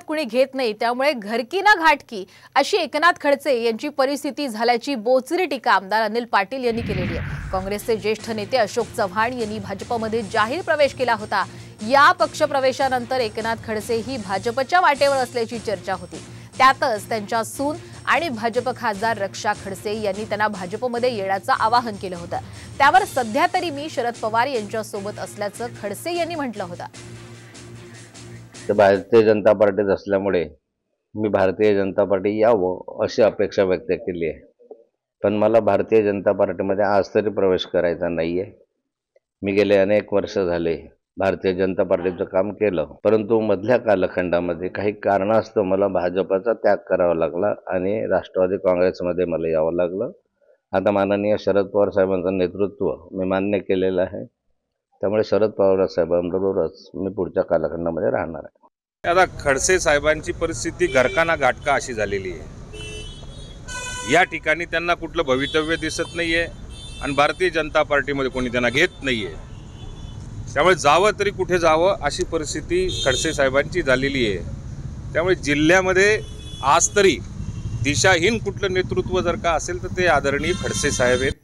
कुणी घेत नाही, त्यामुळे घरकी ना घाटकी अशी एकनाथ खडसे यांची परिस्थिती झाल्याची बोचरी टीका आमदार अनिल पाटील यांनी केलेली आहे। काँग्रेसचे ज्येष्ठ नेते अशोक चव्हाण यांनी भाजपमध्ये जाहीर प्रवेश केला होता। या पक्षप्रवेशानंतर एकनाथ खडसे ही भाजपच्या वाटेवर असल्याची चर्चा होती। त्यातच त्यांच्या सून आणि भाजप खासदार रक्षा खडसे यांनी त्यांना भाजपमध्ये येण्याचं आवाहन केलं होतं। त्यावर सध्या तरी मी शरद पवार यांच्या सोबत असल्याचं खडसे यांनी म्हटलं होतं। भारतीय जनता पार्टीत असल्यामुळे मी भारतीय जनता पार्टी यावं अशी अपेक्षा व्यक्त केली आहे, पण मला भारतीय जनता पार्टीमध्ये आज तरी प्रवेश करायचा नाहीये। मी गेले अनेक वर्ष झाले भारतीय जनता पार्टीचं काम केलं, परंतु मधल्या कालखंडामध्ये काही कारणास्तव मला भाजपचा त्याग करावा लागला आणि राष्ट्रवादी काँग्रेसमध्ये मला यावं लागलं। आता माननीय शरद पवार साहेबांचं नेतृत्व मी मान्य केलेलं आहे, त्यामुळे शरद पवार साहेबांबरोबरच मी पुढच्या कालखंडामध्ये राहणार आहे। आता खडसे साहेबांची परिस्थिती घरकाना घाटका अशी झालेली आहे। या ठिकाणी त्यांना कुठलं भवितव्य दिसत नाहीये आणि भारतीय जनता पार्टीमध्ये कोणी त्यांना घेत नाहीये, त्यामुळे जावं तरी कुठे जावं अशी परिस्थिती खडसे साहेबांची झालेली आहे। त्यामुळे जिल्ह्यामध्ये आज तरी दिशाहीन कुठलं नेतृत्व जर का असेल तर ते आदरणीय खडसे साहेब आहेत।